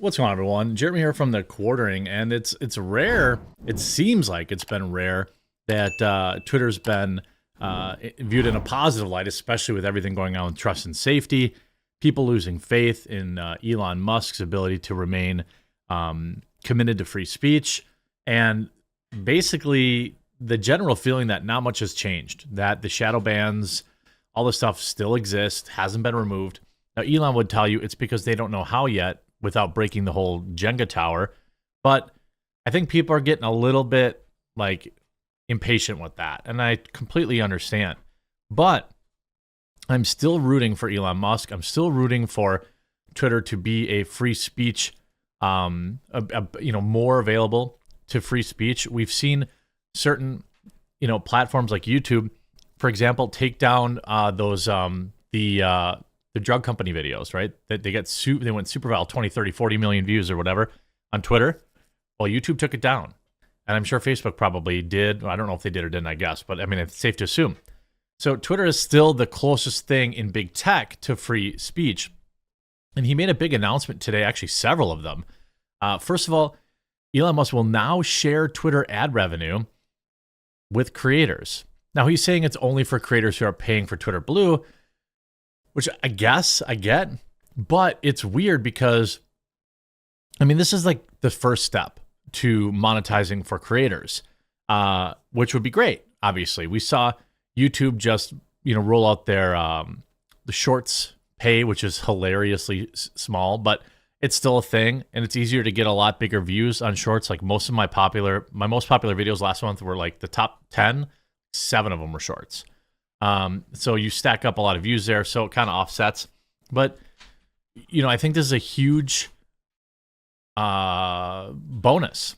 What's going on, everyone? Jeremy here from the Quartering, and it's rare. It seems like it's been rare that Twitter's been viewed in a positive light, especially with everything going on with trust and safety. People losing faith in Elon Musk's ability to remain committed to free speech, and basically the general feeling that not much has changed. That the shadow bans, all this stuff still exists, hasn't been removed. Now, Elon would tell you it's because they don't know how yet, without breaking the whole Jenga tower. But I think people are getting a little bit like impatient with that, and I completely understand. But I'm still rooting for Elon Musk. I'm still rooting for Twitter to be a free speech, more available to free speech. We've seen certain, platforms like YouTube, for example, take down the drug company videos, right? That they went super viral, 20, 30, 40 million views or whatever on Twitter. Well, YouTube took it down. And I'm sure Facebook probably did. I don't know if they did or didn't, I guess, but I mean, it's safe to assume. So Twitter is still the closest thing in big tech to free speech. And he made a big announcement today, actually several of them. First of all, Elon Musk will now share Twitter ad revenue with creators. Now, he's saying it's only for creators who are paying for Twitter Blue, which I guess I get, but it's weird because, I mean, this is like the first step to monetizing for creators, which would be great. Obviously, we saw YouTube just, roll out their the Shorts pay, which is hilariously small, but it's still a thing, and it's easier to get a lot bigger views on Shorts. Like most of my most popular videos last month were like the top 10, 7 of them were Shorts. So you stack up a lot of views there, so it kind of offsets. But, I think this is a huge bonus.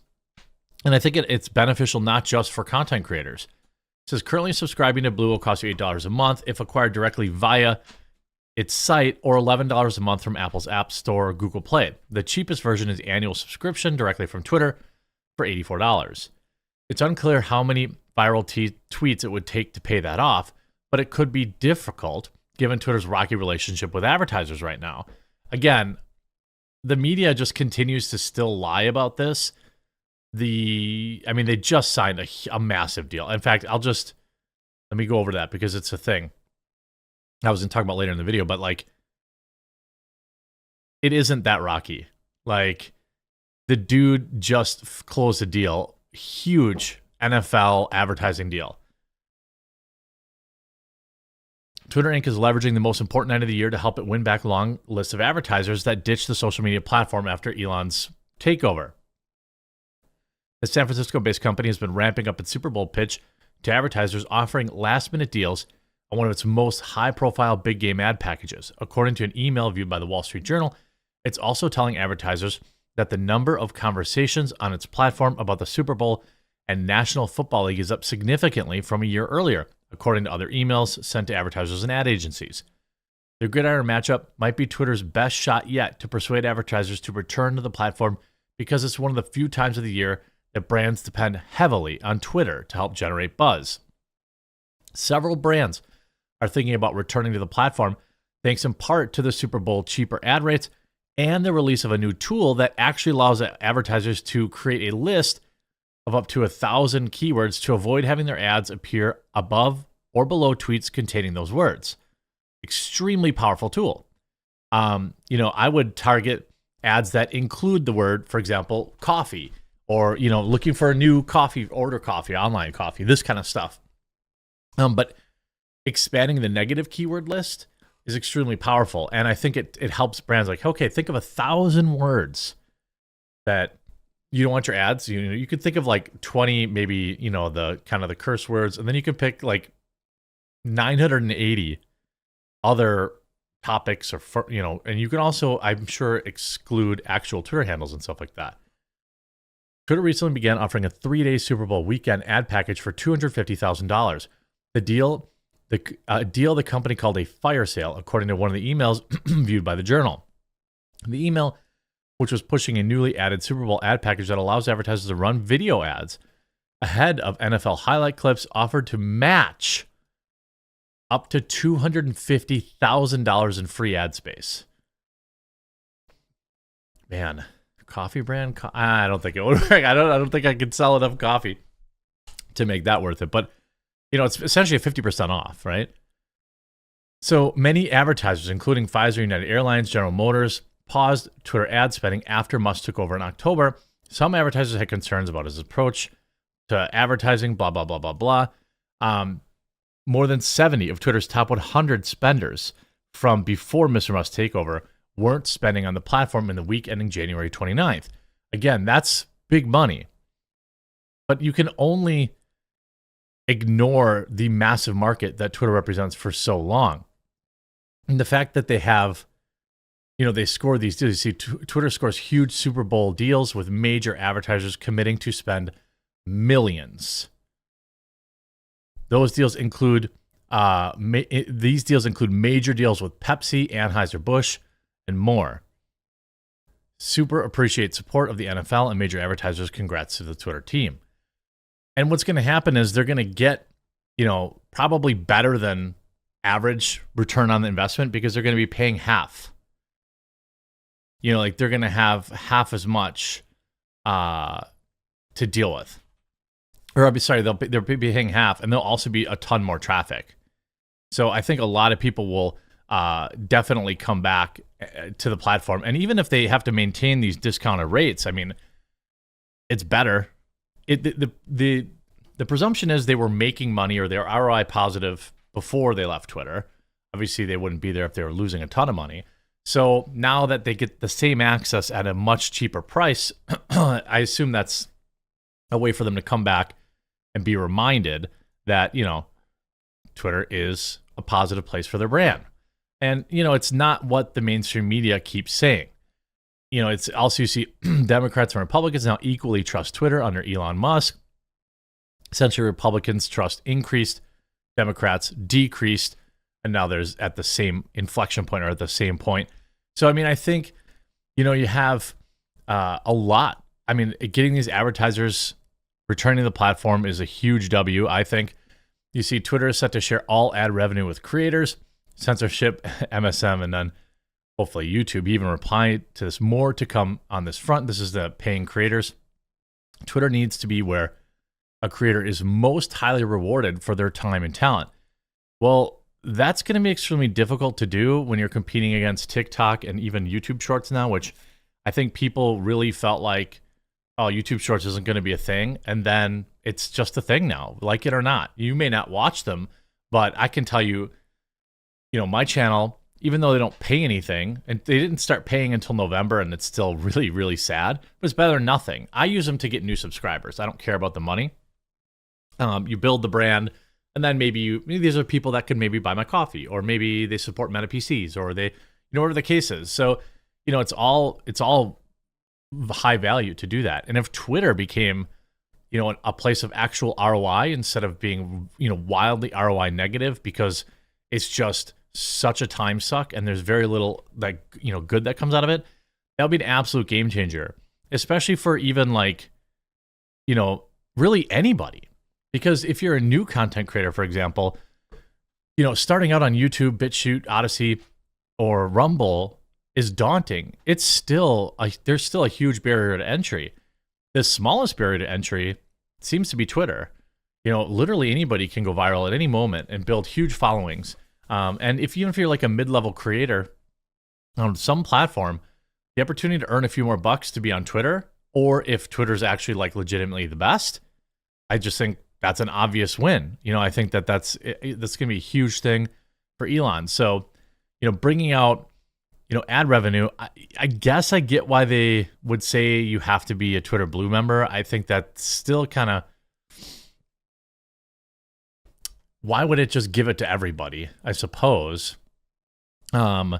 And I think it's beneficial not just for content creators. It says currently subscribing to Blue will cost you $8 a month if acquired directly via its site, or $11 a month from Apple's App Store or Google Play. The cheapest version is annual subscription directly from Twitter for $84. It's unclear how many viral tweets it would take to pay that off, but it could be difficult given Twitter's rocky relationship with advertisers right now. Again, the media just continues to still lie about this. They just signed a massive deal. In fact, let me go over that because it's a thing I was going to talk about later in the video, but like, it isn't that rocky. Like, the dude just closed a deal, huge NFL advertising deal. Twitter Inc. is leveraging the most important night of the year to help it win back a long list of advertisers that ditched the social media platform after Elon's takeover. The San Francisco-based company has been ramping up its Super Bowl pitch to advertisers, offering last-minute deals on one of its most high-profile big-game ad packages. According to an email viewed by the Wall Street Journal, it's also telling advertisers that the number of conversations on its platform about the Super Bowl and National Football League is up significantly from a year earlier, according to other emails sent to advertisers and ad agencies. The gridiron matchup might be Twitter's best shot yet to persuade advertisers to return to the platform because it's one of the few times of the year that brands depend heavily on Twitter to help generate buzz. Several brands are thinking about returning to the platform thanks in part to the Super Bowl cheaper ad rates and the release of a new tool that actually allows advertisers to create a list of up to 1,000 keywords to avoid having their ads appear above or below tweets containing those words. Extremely powerful tool. I would target ads that include the word, for example, coffee, or, looking for a new coffee, order coffee, online coffee, this kind of stuff. But expanding the negative keyword list is extremely powerful. And I think it helps brands like, okay, think of 1,000 words that you don't want your ads. You could think of like 20, maybe, the kind of the curse words, and then you could pick like 980 other topics and you can also, I'm sure, exclude actual Twitter handles and stuff like that. Twitter recently began offering a 3-day Super Bowl weekend ad package for $250,000. The deal the company called a fire sale, according to one of the emails viewed by the Journal. The email, which was pushing a newly added Super Bowl ad package that allows advertisers to run video ads ahead of NFL highlight clips, offered to match up to $250,000 in free ad space. Man, coffee brand? I don't think it would work. I don't think I could sell enough coffee to make that worth it. But, it's essentially a 50% off, right? So many advertisers, including Pfizer, United Airlines, General Motors, paused Twitter ad spending after Musk took over in October. Some advertisers had concerns about his approach to advertising, blah, blah, blah, blah, blah. More than 70 of Twitter's top 100 spenders from before Mr. Musk's takeover weren't spending on the platform in the week ending January 29th. Again, that's big money. But you can only ignore the massive market that Twitter represents for so long. And the fact that they have, they score these deals. You see, Twitter scores huge Super Bowl deals with major advertisers committing to spend millions. Those deals include major deals with Pepsi, Anheuser-Busch, and more. Super appreciate support of the NFL and major advertisers. Congrats to the Twitter team. And what's going to happen is they're going to get, probably better than average return on the investment because they're going to be paying half. They're going to have half as much to deal with. Or I'll be sorry, they'll be paying half, and there'll also be a ton more traffic. So I think a lot of people will definitely come back to the platform. And even if they have to maintain these discounted rates, I mean, it's better. The presumption is they were making money or they're ROI positive before they left Twitter. Obviously, they wouldn't be there if they were losing a ton of money. So now that they get the same access at a much cheaper price, I assume that's a way for them to come back and be reminded that, Twitter is a positive place for their brand. And, it's not what the mainstream media keeps saying. It's also, you see Democrats and Republicans now equally trust Twitter under Elon Musk. Essentially, Republicans trust increased, Democrats decreased, and now there's at the same inflection point or at the same point. So, I think, you have a lot. Getting these advertisers returning to the platform is a huge W, I think. You see Twitter is set to share all ad revenue with creators, censorship, MSM, and then hopefully YouTube. Even reply to this, more to come on this front. This is the paying creators. Twitter needs to be where a creator is most highly rewarded for their time and talent. Well, that's going to be extremely difficult to do when you're competing against TikTok and even YouTube Shorts now, which I think people really felt like, oh, YouTube Shorts isn't going to be a thing. And then it's just a thing now, like it or not. You may not watch them, but I can tell you, my channel, even though they don't pay anything, and they didn't start paying until November, and it's still really, really sad, but it's better than nothing. I use them to get new subscribers. I don't care about the money. You build the brand, and then maybe these are people that can maybe buy my coffee, or maybe they support Meta PCs, or they, whatever the case is. So, it's all high value to do that. And if Twitter became, a place of actual ROI instead of being, wildly ROI negative because it's just such a time suck and there's very little good that comes out of it, that would be an absolute game changer, especially for even really anybody. Because if you're a new content creator, for example, starting out on YouTube, BitChute, Odyssey, or Rumble is daunting. It's still there's still a huge barrier to entry. The smallest barrier to entry seems to be Twitter. Literally anybody can go viral at any moment and build huge followings. And even if you're like a mid-level creator on some platform, the opportunity to earn a few more bucks to be on Twitter, or if Twitter's actually legitimately the best, I just think that's an obvious win. I think that's going to be a huge thing for Elon. So, bringing out, ad revenue, I guess I get why they would say you have to be a Twitter Blue member. I think that's still kind of, why would it just give it to everybody, I suppose? I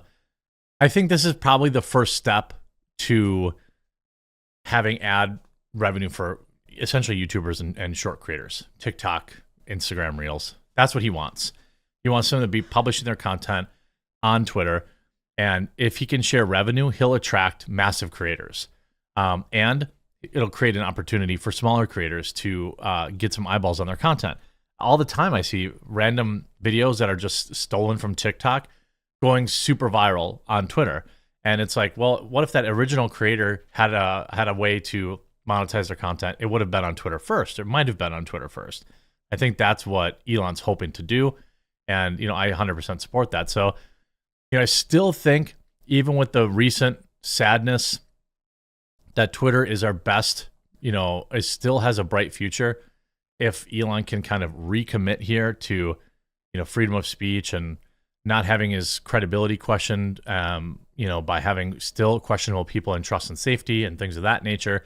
think this is probably the first step to having ad revenue for essentially YouTubers and short creators, TikTok, Instagram Reels. That's what he wants. He wants them to be publishing their content on Twitter. And if he can share revenue, he'll attract massive creators. And it'll create an opportunity for smaller creators to get some eyeballs on their content. All the time I see random videos that are just stolen from TikTok going super viral on Twitter. And it's like, well, what if that original creator had a way to monetize their content? It would have been on Twitter first. It might have been on Twitter first. I think that's what Elon's hoping to do. And, I 100% support that. So, I still think, even with the recent sadness, that Twitter is our best, it still has a bright future if Elon can kind of recommit here to, freedom of speech and not having his credibility questioned, by having still questionable people in trust and safety and things of that nature.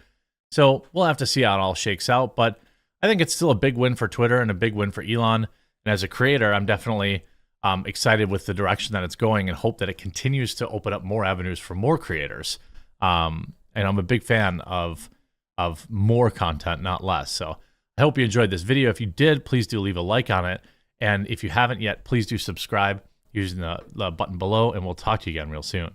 So we'll have to see how it all shakes out. But I think it's still a big win for Twitter and a big win for Elon. And as a creator, I'm definitely excited with the direction that it's going and hope that it continues to open up more avenues for more creators. And I'm a big fan of more content, not less. So I hope you enjoyed this video. If you did, please do leave a like on it. And if you haven't yet, please do subscribe using the button below, and we'll talk to you again real soon.